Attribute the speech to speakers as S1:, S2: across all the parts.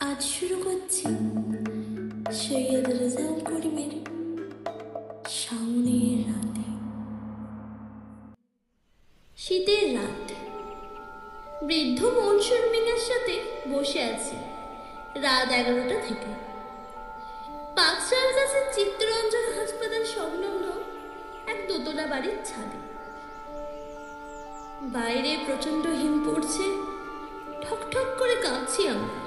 S1: আজ শুরু করছি সৈয়দ রেজাউল করিমের শাওনের রাতে। শীতের রাত, বৃদ্ধ মনসুর মিয়ার সাথে বসে আছি রাত 11টা থেকে। পাকশাল গাছের চিত্তরঞ্জন হাসপাতাল সংলগ্ন এক দোতলা বাড়ির ছাদে। বাইরে প্রচন্ড হিম পড়ছে, ঠকঠক করে কাঁপছি আমরা।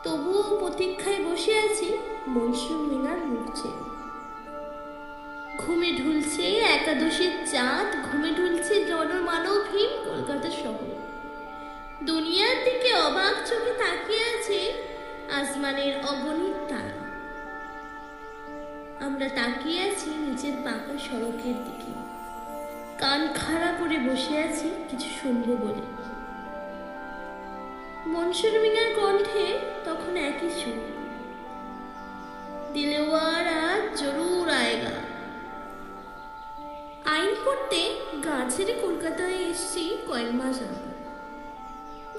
S1: তবুও প্রতীক্ষায় বসে আছি মনসুর মিনার মুখ চেয়ে। ঘুমে ঢুলছে একাদশীর চাঁদ, ঘুমে ঢুলছে জনমানবহীন কলকাতা শহর। দুনিয়ার দিকে অবাক চোখে তাকিয়ে আছে আসমানের অগণিত তারা। আমরা তাকিয়ে আছি নিচের পাকা সড়কের দিকে, কান খাড়া করে বসে আছি কিছু শুনবো বলে। মনসুর মিনার কণ্ঠে তখন একই সুর, দিলওয়ার আজ জরুর আয়েগা। আইন পড়তে গা ছেড়ে কলকাতায় এসছি কয়েক মাস আগে।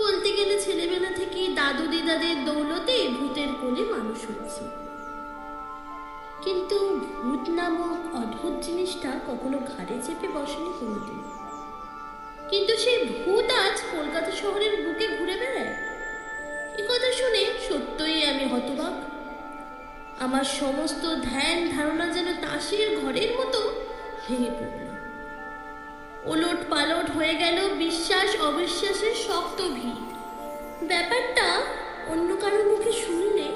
S1: বলতে গেলে ছেলেবেলা থেকে দাদু দিদাদের দৌলতে ভূতের কোলে মানুষ হচ্ছে, কিন্তু ভূত নামক অদ্ভুত জিনিসটা কখনো ঘাড়ে চেপে বসেনি কোনোদিন। কিন্তু সেই ভূত আজ কলকাতা শহরের বুকে ঘুরে বেড়ায়। এ কথা শুনে সত্যই আমি হতবাক। আমার সমস্ত ধ্যান ধারণা যেন তাসের ঘরের মতো ভেঙে পড়ল। ওলট পালট হয়ে গেল বিশ্বাস অবিশ্বাসের শক্ত ভিড়। ব্যাপারটা অন্য কারোর মুখে শুনলে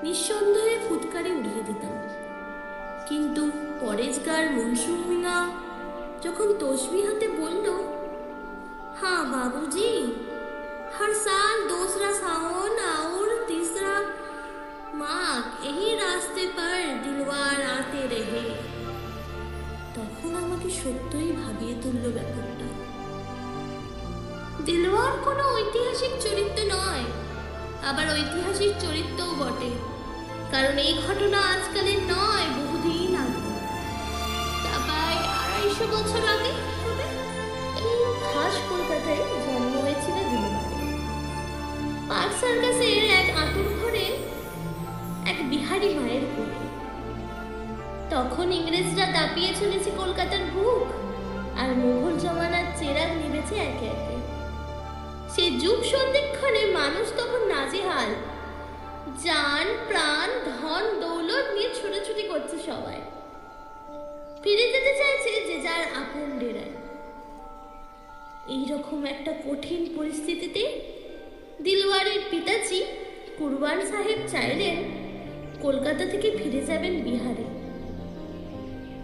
S1: নিঃসন্দেহে ফুৎকারে উড়িয়ে দিতাম, কিন্তু পরেশগার মনসুর মিয়া যখন তসবি হাতে বলল, हाँ बाबूजी, हर साल दूसरा सावन और तीसरा माघ यही रास्ते पर दिलवार आते रहे, তখন আমাকে সত্যই ভাবিয়ে তুলল ব্যাপারটা। দিলওয়ার কোনো ঐতিহাসিক চরিত্র নয়, আবার ঐতিহাসিক চরিত্রও বটে, কারণ এই ঘটনা আজকালের নয়, বহুদিন আগে। তা প্রায় 250 বছর আগে হবে। এই খাস কলকাতায় জন্ম হয়েছিল দিলওয়ার। পার্ক সার্কাসের এক আতুর ঘরে এক বিহারি মায়ের কোলে। তখন ইংরেজরা দাপিয়ে চলেছে কলকাতার বুক, আর মোগল জমানার চেরাগ নিবেছে একে একে। সেই যুগ সন্ধিক্ষণে মানুষ তখন নাজেহাল, জান প্রাণ ধন দৌলত নিয়ে ছুটাছুটি করছে সবাই। ফিরে যেতে চাইছে যে যার আপন ডেরায়। এইরকম একটা কঠিন পরিস্থিতিতে দিলওয়ারের পিতাজি কুরবান সাহেব চাইলেন কলকাতা থেকে ফিরে যাবেন বিহারে,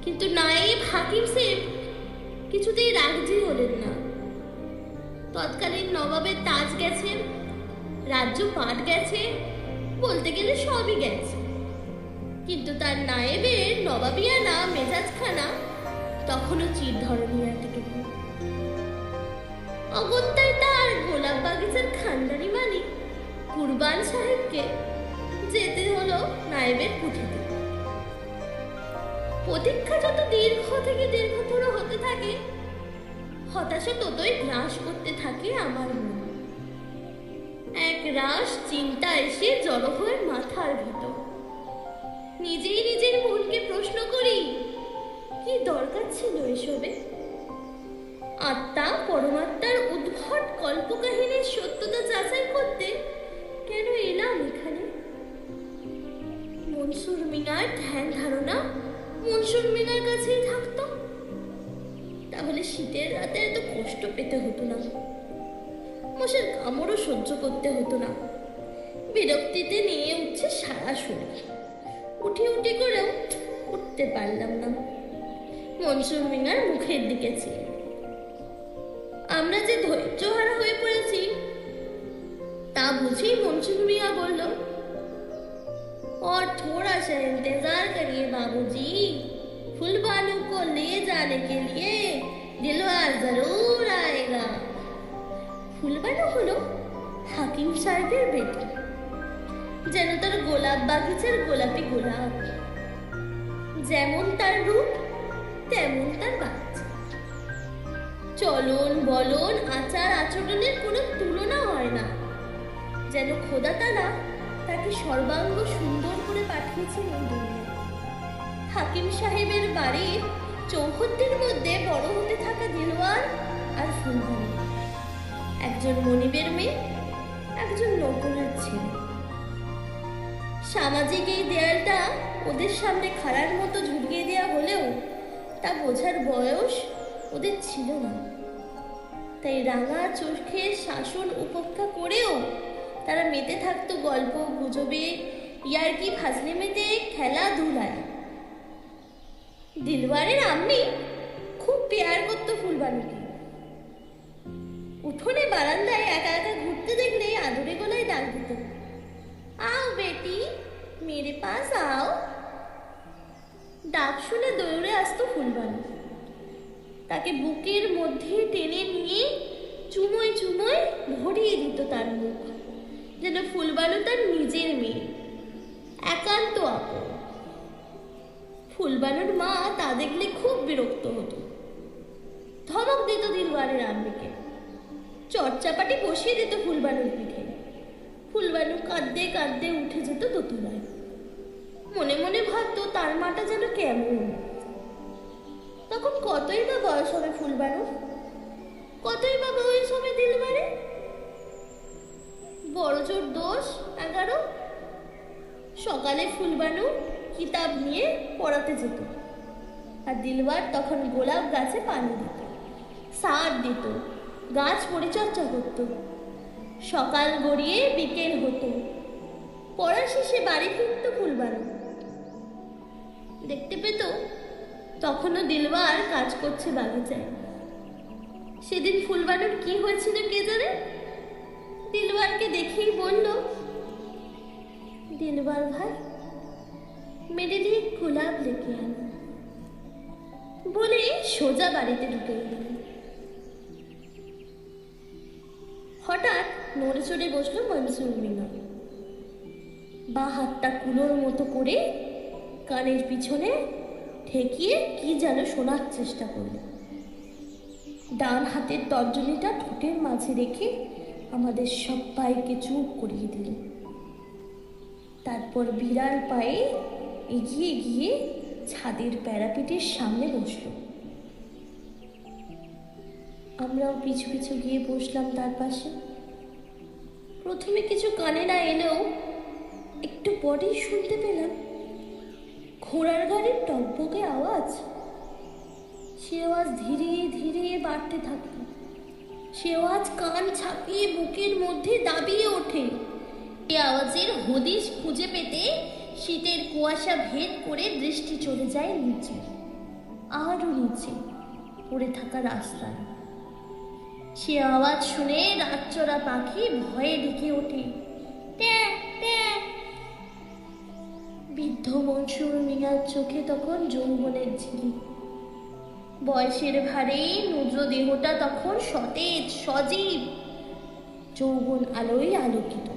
S1: কিন্তু নায়েব হাকিম সাহেব কিছুতেই রাজি হলেন না। তৎকালীন নবাবের তাজ গেছে, রাজ্য পাট গেছে, বলতে গেলে সবই গেছে, কিন্তু তার নায়েবের নবাবিয়ানা মেজাজখানা তখনও চির ধরনী এতটুকু। অগত্যায় তার গোলাপ বাগিচার খানদানি মালিক কুরবান সাহেবকে যেতে হলো নায়েবের কুঠিতে। প্রতীক্ষা যত দীর্ঘ থেকে দীর্ঘতর হতে থাকে, হতাশা ততই গ্রাস করতে থাকে আমার মন। এক রাশ চিন্তা এসে জড়ো হয়ে মাথার ভিতর। নিজেই নিজের মনকে প্রশ্ন করি, কি দরকার ছিল এসবে? আত্মা পরমাত্মার উদ্ভট কল্পকাহিনীর সত্যতা যাচাই করতে কেন এলাম এখানে? মনসুর মিনার ধ্যান ধারণা মনসুর মিনার কাছেই থাকতো, তাহলে শীতের রাতে এত কষ্ট পেতে হতো না, মশার কামড়ও সহ্য করতে হতো না। বিরক্তিতে নিয়ে উঠছে সারা শরীর, উঠি উঠি করেও উঠতে পারলাম না মনসুর মিনার মুখের দিকে চেয়ে। আমরা যে ধৈর্যহারা হয়ে পড়েছি তা বুঝেই মনসুর মিয়া বলল, और थोड़ा सा इंतजार करिए बाबूजी, फुलबानू को ले जाने के लिए दिलवार जरूर आएगा। ফুলবানু হলো হাকিম সাহেবের বেটি, যেন তার গোলাপ বাগিচার গোলাপি গোলাপ। যেমন তার রূপ তেমন তার বাচ্চা। চলন বলন আচার আচরণের কোনো তুলনা হয় না। যেন খোদা তাআলা তাকে সর্বাঙ্গ সুন্দর করে পাঠিয়েছেন এই দুনিয়ায়। হাকিম সাহেবের বাড়ির চৌহদ্দির মধ্যে বড় হতে থাকা দিলওয়ার আর ফুলবানু, একজন মনিবের মেয়ে, একজন নৌকরের ছেলে। সামাজিক এই দেয়ালটা ওদের সামনে খাড়ার মতো ঝুলিয়ে দেওয়া হলেও তা বোঝার বয়স ওদের ছিল না। তাই রাঙা চোখে শাসন উপেক্ষা করেও তারা মেতে থাকতো গল্প গুজবে, ইয়ার্কি ফাজলিমেতে, খেলাধুলায়। দিলওয়ারের আম্মি খুব পেয়ার করতো ফুলবানুকে। উঠোনে বারান্দায় একা একা ঘুরতে দেখলে আদরে গলায় ডাক দিত, আও বেটি, মেরে পাস আও। ডাক শুনে দৌড়ে আসতো ফুলবানু। তাকে বুকের মধ্যে টেনে নিয়ে চুমোয় চুমোয় ভরিয়ে দিত তার মুখ, যেন ফুলবানু তার নিজের মেয়ে, একান্ত আপন। ফুলবানুর মা তা দেখলে খুব বিরক্ত হতো, ধমক দিত দিলওয়ারের আম্মিকে, চটচাপাটি বসিয়ে দিত ফুলবানুর পিঠে। ফুলবানু কাঁদতে কাঁদতে উঠে যেত দোতলায়। মনে মনে ভাবতো তার মাটা যেন কেমন। তখন কতই বা বয়স হবে ফুলবানু, কতই বা বয়স হবে দিলওয়ারে? বড় জোর 10-11। সকালে ফুলবানু কিতাব নিয়ে পড়াতে যেত, আর দিলওয়ার তখন গোলাপ গাছে পানি দিত, সার দিত, গাছ পরিচর্যা করত। সকাল গড়িয়ে বিকেল হতো, পড়া শেষে বাড়ি ফিরত ফুলবানু। দেখতে পেত তখনও দিলওয়ার কাজ করছে বাগিচায়। সেদিন ফুলবানুর কি হয়েছিল কে জানে, দিলওয়ারকে দেখেই বলল, দিলওয়ার ভাই, মেরে लिए गुलाब लेके आना, বলে সোজা বাড়িতে ঢুকে গেল। হঠাৎ নড়ে চড়ে বসলো মনসুর মিনা। বা হাতটা কুলোর মতো করে কানের পিছনে ঠেকিয়ে কি যেন শোনার চেষ্টা করল। ডান হাতের তর্জনীটা ঠোঁটের মাঝে রেখে আমাদের সবাইকে চুপ করিয়ে দিল। তারপর বিড়াল পায়ে এগিয়ে গিয়ে ছাদের প্যারাপিটের সামনে বসল। আমরাও পিছু পিছু গিয়ে বসলাম তার পাশে। প্রথমে কিছু কানে না এলেও একটু পরেই শুনতে পেলাম ঘোড়ার গাড়ির টকবকে আওয়াজ। সে আওয়াজ ধীরে ধীরে বাড়তে থাকে। সে আওয়াজ কান ছাপিয়ে বুকের মধ্যে দাবিয়ে ওঠে। এই আওয়াজের হদিশ খুঁজে পেতে শীতের কুয়াশা ভেদ করে দৃষ্টি চলে যায় নিচে, আরো নিচে পড়ে থাকা রাস্তায়। সে আওয়াজ শুনে রাতচরা পাখি ভয়ে ডেকে ওঠে, ট্যাঁ ট্যাঁ। বৃদ্ধ মনসুর মিয়ার চোখে তখন যৌবনের ঝিলিক। বয়সের ভারে নুদ্র দেহটা তখন সতেজ সজীব, যৌবন আলোয় আলোকিত।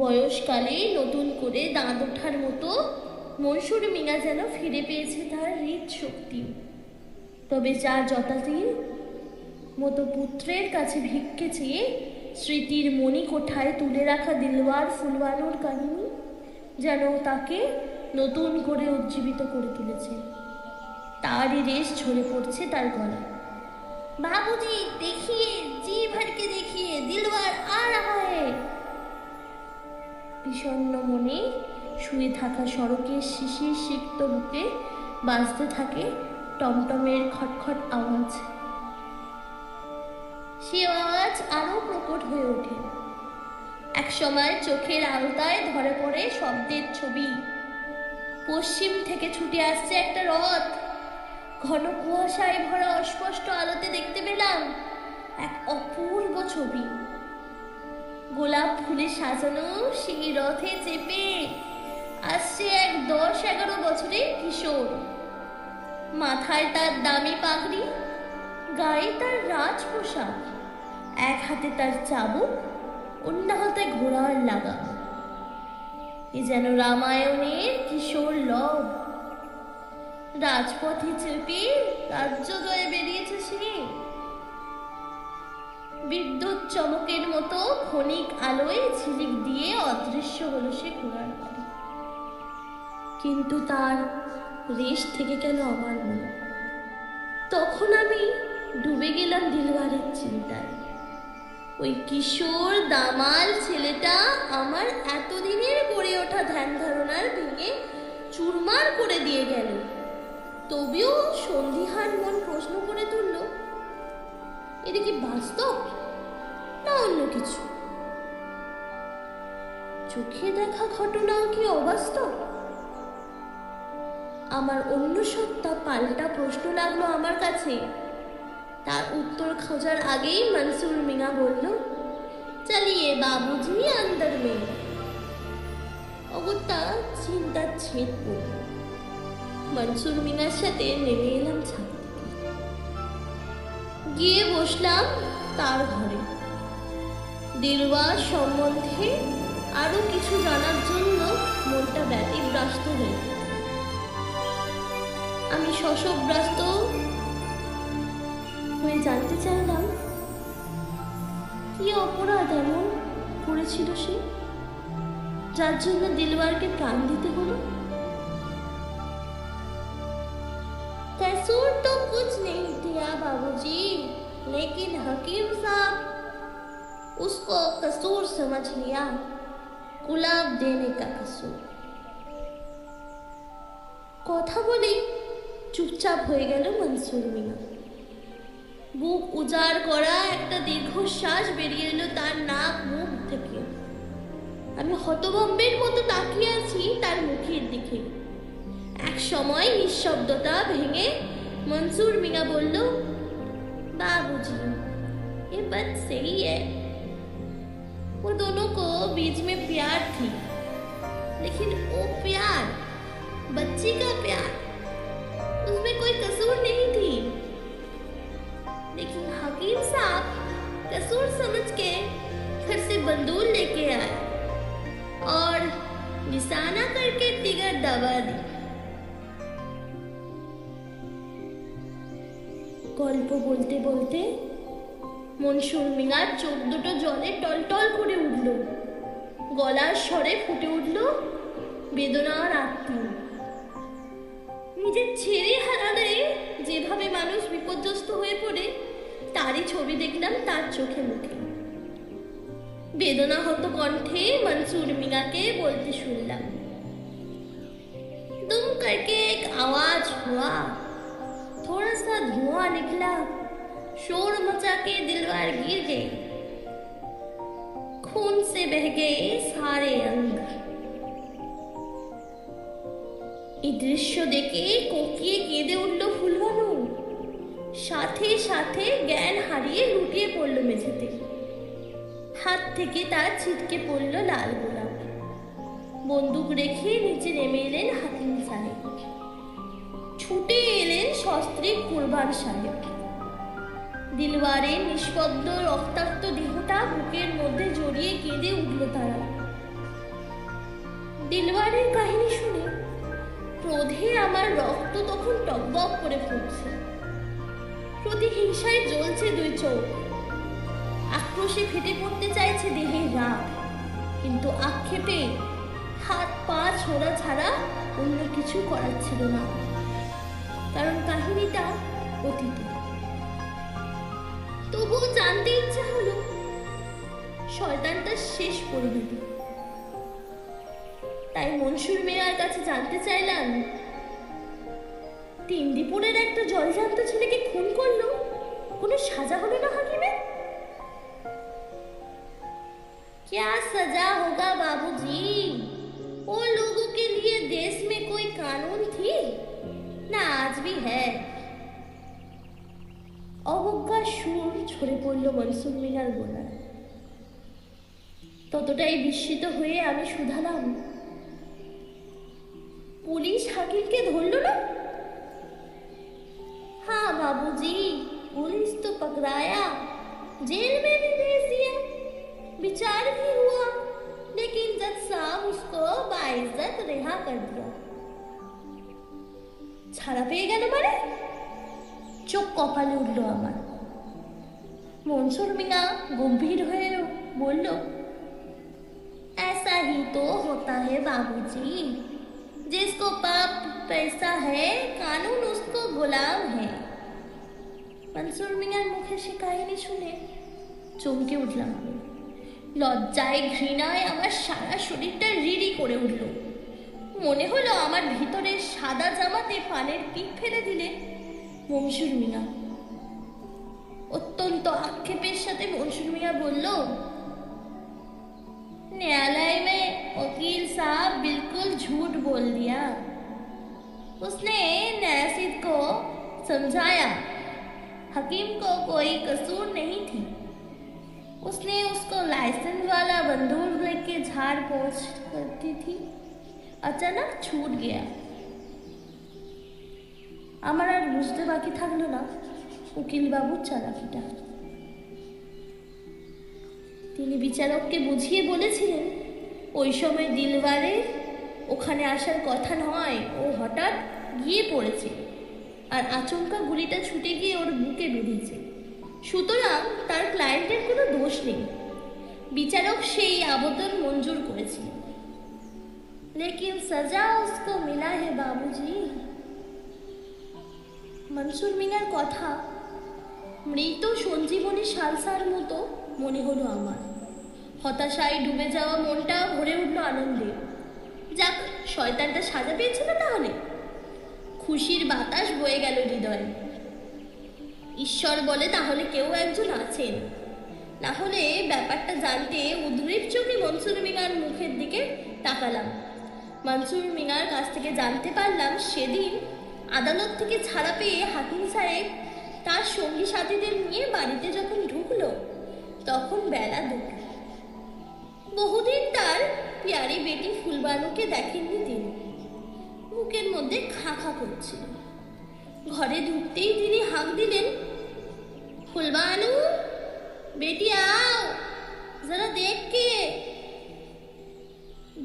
S1: বয়সকালে নতুন করে দাঁত ওঠার মতো মনসুর মিয়া যেন ফিরে পেয়েছে তার হৃদ শক্তি। তবে যার যথাতির মতো পুত্রের কাছে ভিক্ষে চেয়ে স্মৃতির মণিকোঠায় তুলে রাখা দিলওয়ার ফুলবানুর কাহিনী যেন তাকে নতুন করে উজ্জীবিত করে তুলেছে। তারই রেশ ঝরে পড়ছে তার গলায়। বাবুজি দেখিয়ে, জি ভরকে দেখিয়ে, দিলওয়ার আ রাহা হ্যায়। বিষণ্ণ মনে শুয়ে থাকা সড়কের শিশির সিক্ত বুকে বাজতে থাকে টমটমের খটখট আওয়াজ। সে আওয়াজ আরো প্রকট হয়ে ওঠে। একসময় চোখের আওতায় ধরে পড়ে শব্দের ছবি। পশ্চিম থেকে ছুটে আসছে একটা রথ। ঘন কুয়াশায় ভরা অস্পষ্ট আলোতে দেখতে পেলাম এক অপূর্ব ছবি। গোলাপ ফুলে সাজানো সেই রথে চেপে আসছে এক 10-11 বছরের কিশোর। মাথায় তার দামি পাগড়ি, গায়ে তার রাজ পোশাক, এক হাতে তার চাবুক, অন্য হাতে ঘোড়ার লাগাম। এ যেন রামায়ণের কিশোর লব। রাজপথে চেপে রাজ্য জয়ে বেরিয়েছে সে। বিদ্যুৎ চমকের মতো ক্ষণিক আলোয় ঝিলিক দিয়ে অদৃশ্য হলো সে ঘোড়ার গাড়ি। কিন্তু তার রেশ থেকে গেল আমার মনে। তখন আমি ডুবে গেলাম দিলওয়ারের চিন্তায়। ওই কিশোর দামাল ছেলেটা আমার এতদিনের গড়ে ওঠা ধ্যান ধারণার ভেঙে চুরমার করে দিয়ে গেল। তবেও সন্ধিহান মন প্রশ্ন করে তুলল, এটা কি বাস্তব না অন্য কিছু? চোখে দেখা ঘটনাও কি অবাস্তব? আমার অন্য সত্তা পাল্টা প্রশ্ন লাগলো আমার কাছে। তার উত্তর খোঁজার আগেই মনসুর মিয়া বলল, চালিয়ে বাবুজি আন্দর মে। অগত্যা চিন্তার ছেদ পড়ল। মনসুর মিয়ার সাথে নেমে এলাম ছাদ থেকে, গিয়ে বসলাম তার ঘরে। দিলওয়ার সম্বন্ধে আরো কিছু জানার জন্য মনটা ব্যতিব্যস্ত হয়ে গেল। আমি শশব্যস্ত হয়ে জানতে চাইলাম, কি অপরাধ এমন করেছিল সে, যার জন্য দিলওয়ারকে প্রাণ দিতে হলো? कसूर तो कुछ नहीं किया बाबूजी, लेकिन हकीम साहब उसको कसूर समझ लिया, गुलाब देने का कसूर। কথা বলেই চুপচাপ হয়ে গেল মনসুর মিয়া। বুক উজাড় করা একটা দীর্ঘশ্বাস বেরিয়ে এলো তার নাক মুখ থেকে। আমি হতভম্বের মতো তাকিয়ে আছি তার মুখের দিকে। এক সময় নিঃশব্দতা ভেঙে মনসুর মিয়া বলল, बाबूजी ये बात सही है, वो दोनों को बीच में प्यार थी, लेकिन वो प्यार बच्ची का प्यार, उसमें कोई कसूर नहीं थी। लेकिन हकीम साहब कसूर समझ के घर से बंदूक लेके आए और निशाना करके तिगर दबा दी। গল্প বলতে বলতে মনসুর মিয়ার চোখ দুটো জলে টলটল করে উঠল। গলার স্বরে ফুটে উঠল বেদনার আত্মীয়। নিজের ছেড়ে হারালে যেভাবে মানুষ বিপর্যস্ত হয়ে পড়ে, তারই ছবি দেখলাম তার চোখে মুখে। বেদনাহত কণ্ঠে মনসুর মিয়াকে বলতে শুনলাম, दुम करके एक आवाज हुआ, थोड़ा सा धुआं निकला, शोर मचा के दिलवार गिर गए, खून से बह गए सारे अंग। এই দৃশ্য দেখে কোকিয়ে কেঁদে উঠল ফুলবানু। সাথে সাথে জ্ঞান হারিয়ে লুটিয়ে পড়ল মেঝেতে। হাত থেকে তার ছিটকে পড়ল লাল গোলাপ। বন্দুক রেখে নিচে নেমে এলেন হাকিম সাহেব। ছুটে এলেন সস্ত্রীক কুরবান সাহেব। দিলওয়ারের নিষ্পদ্ম রক্তাক্ত দেহটা বুকের মধ্যে জড়িয়ে কেঁদে উঠল তারা। দিলওয়ারের কাহিনী শুনে ক্রোধে আমার রক্ত তখন টকবক করে ফুটছে। প্রতিহিংসায় জ্বলছে দুই চোখ। আক্রোশে ফেটে পড়তে চাইছে দেহের রাগ, কিন্তু আক্ষেপে হাত পা ছোড়া ছাড়া অন্য কিছু করার ছিল না, কারণ কাহিনীটা অতীতে। তবুও জানতে ইচ্ছা হলো শয়তানটা শেষ পরিণতি। তাই মনসুর মিয়ার কাছে জানতে চাইলাম, তিনদিপুরের একটা জলজান্ত ছেলেকে খুন করলো, কোনো সাজা হলো না হাকিমের? क्या सजा होगा बाबूजी? वो लोगों के लिए देश में कोई कानून थी ना, आज भी है। অবজ্ঞার সুর ঝরে পড়ল মনসুর মিয়ার গলায়। ততটাই বিস্মিত হয়ে আমি শুধালাম, পুলিশ হাকিমকে ধরল না? हाँ बाबूजी, पुलिस तो पकड़ाया, जेल में भी भेज दिया, विचार भी हुआ, लेकिन जज साहब उसको बाइज्जत रिहा कर दिया। ছাড়া পেয়ে গেল মানে? চোখ কপালে উঠল আমার। মনসুর মিয়া গম্ভীর হয়ে বলল, ऐसा ही तो होता है बाबूजी, जिसको पाप पैसा है कानून उसको गुलाम है। মনসুর মিয়ার মুখে সে কাহিনী শুনে চমকে উঠলাম আমি। লজ্জায় ঘৃণায় আমার সারা শরীরটা রিরি করে উঠল। মনে হলো আমার ভিতরে সাদা জামাতে পানের পিক ফেলে দিলে মনসুর মিয়া। অত্যন্ত আক্ষেপের সাথে মনসুর মিয়া বলল, न्यायालय में वकील साहब बिल्कुल झूठ बोल दिया। उसने न्यायाधीश को समझाया हकीम को कोई कसूर नहीं थी। उसने उसको लाइसेंस वाला बंदूक लेके झाड़ पोछ करती थी, अचानक छूट गया। আমার আর বুঝতে বাকি থাকলো না উকিল বাবুর চালাকিটা। তিনি বিচারককে বুঝিয়ে বলেছিলেন, ওই সময় দিলওয়ারের ওখানে আসার কথা নয়, ও হঠাৎ গিয়ে পড়েছে আর আচমকা গুলিটা ছুটে গিয়ে ওর বুকে বেঁধেছে, সুতরাং তার ক্লায়েন্টের কোনো দোষ নেই। বিচারক সেই আবেদন মঞ্জুর করেছিলেন। লেকিন সাজা উসকো মিলা হে বাবুজি। মনসুর মিয়ার কথা মৃত সঞ্জীবনী সালসার মতো মনে হলো আমার। হতাশায় ডুবে যাওয়া মনটা ভরে উঠল আনন্দে। যাক, শয়তানটা সাজা পেয়েছিল তাহলে। খুশির বাতাস বয়ে গেল হৃদয়ে। ঈশ্বর বলে তাহলে কেউ একজন আছেন। না হলে ব্যাপারটা জানতে উদ্গ্রীব চোখে মনসুর মিয়ার মুখের দিকে তাকালাম। মনসুর মিয়ার কাছ থেকে জানতে পারলাম, সেদিন আদালত থেকে ছাড়া পেয়ে হাকিম সাহেব তার সঙ্গী সাথীদের নিয়ে বাড়িতে যখন ঢুকলো তখন বেলা 2টা। বহুদিন তার প্যারি বেটি ফুলবানুকে দেখেননি তিনি। বুকের মধ্যে খা খা করছিল। ঘরে ঢুকতেই তিনি হাঁক দিলেন, ফুলবানু বেটি আও, যারা দেখকে।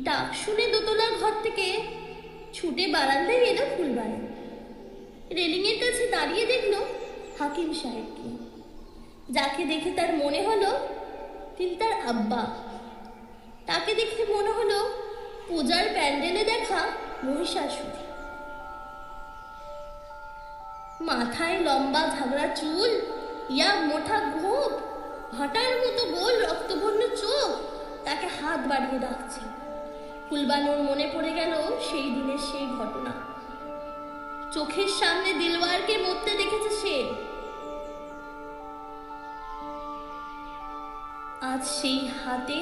S1: ডাক শুনে দোতলার ঘর থেকে ছুটে বারান্দায় এলো ফুলবানু। রেলিংয়ের কাছে দাঁড়িয়ে দেখলো হাকিম সাহেবকে, যাকে দেখে তার মনে হলো তিনি তার আব্বা। তাকে দেখে মনে হলো পূজার প্যান্ডেলে দেখা মহিষাসুর। মাথায় লম্বা ঝাগড়া চুল, ইয়া মোটা গোঁফ, ভাটার মতো গোল রক্তবর্ণ চোখ তাকে হাত বাড়িয়ে ডাকছে। ফুলবানুর মনে পড়ে গেল সেই দিনের সেই ঘটনা। চোখের সামনে দিলওয়ারকে মরতে দেখেছে সে। আজ সেই হাতে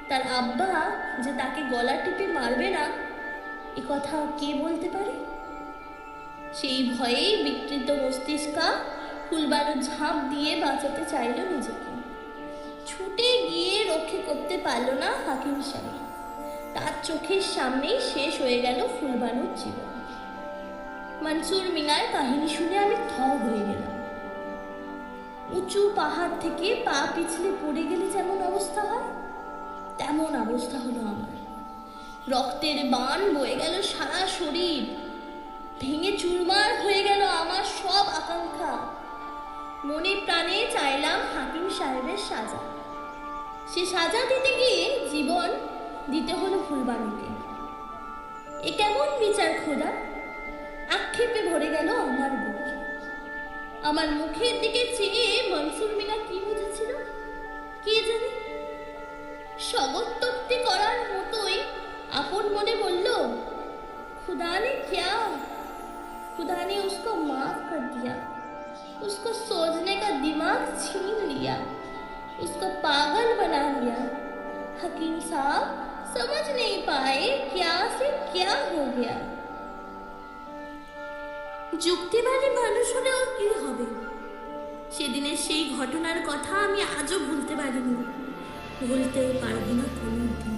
S1: তার আব্বা যে তাকে গলা টিপে মারবে না, এ কথা কে বলতে পারে? সেই ভয়েই বিকৃত মস্তিষ্কা ফুলবানু ঝাঁপ দিয়ে বাঁচাতে চাইল নিজেকে। ছুটে গিয়ে রক্ষে করতে পারল না হাকিম সাহেব। তার চোখের সামনেই শেষ হয়ে গেল ফুলবানুর জীবন। মনসুর মিয়ার কাহিনী শুনে আমি থ হয়ে গেলাম। উঁচু পাহাড় থেকে পা পিছলে পড়ে গেলে যেমন অবস্থা হয়, তেমন অবস্থা হলো আমার। রক্তের বান বয়ে গেল সারা শরীর। ভেঙে চুরমার হয়ে গেল আমার সব আকাঙ্ক্ষা। মনে প্রাণে চাইলাম হাকিম সাহেবের সাজা। সে সাজা দিতে গিয়ে জীবন দিতে হলো ফুলবানুকে। এ কেমন বিচার খোদা! আক্ষেপে ভরে গেল আমার বুক। আমার মুখের দিকে চেয়ে মনসুর মিয়া কি বুঝেছিল কে জানে। স্বগতোক্তি করার মতোই আপন মনে বলল, खुदा ने क्या, खुदा ने उसको माफ कर दिया, उसको सोचने का दिमाग छीन लिया, उसको पागल बना दिया। हकीम साहब समझ नहीं पाए क्या से क्या हो गया। যুক্তিবাদী মানুষ হলেও কি হবে? সেদিনের সেই ঘটনার কথা আমি আজও ভুলতে পারিনি, ভুলতেও পারবো না কোনোদিন।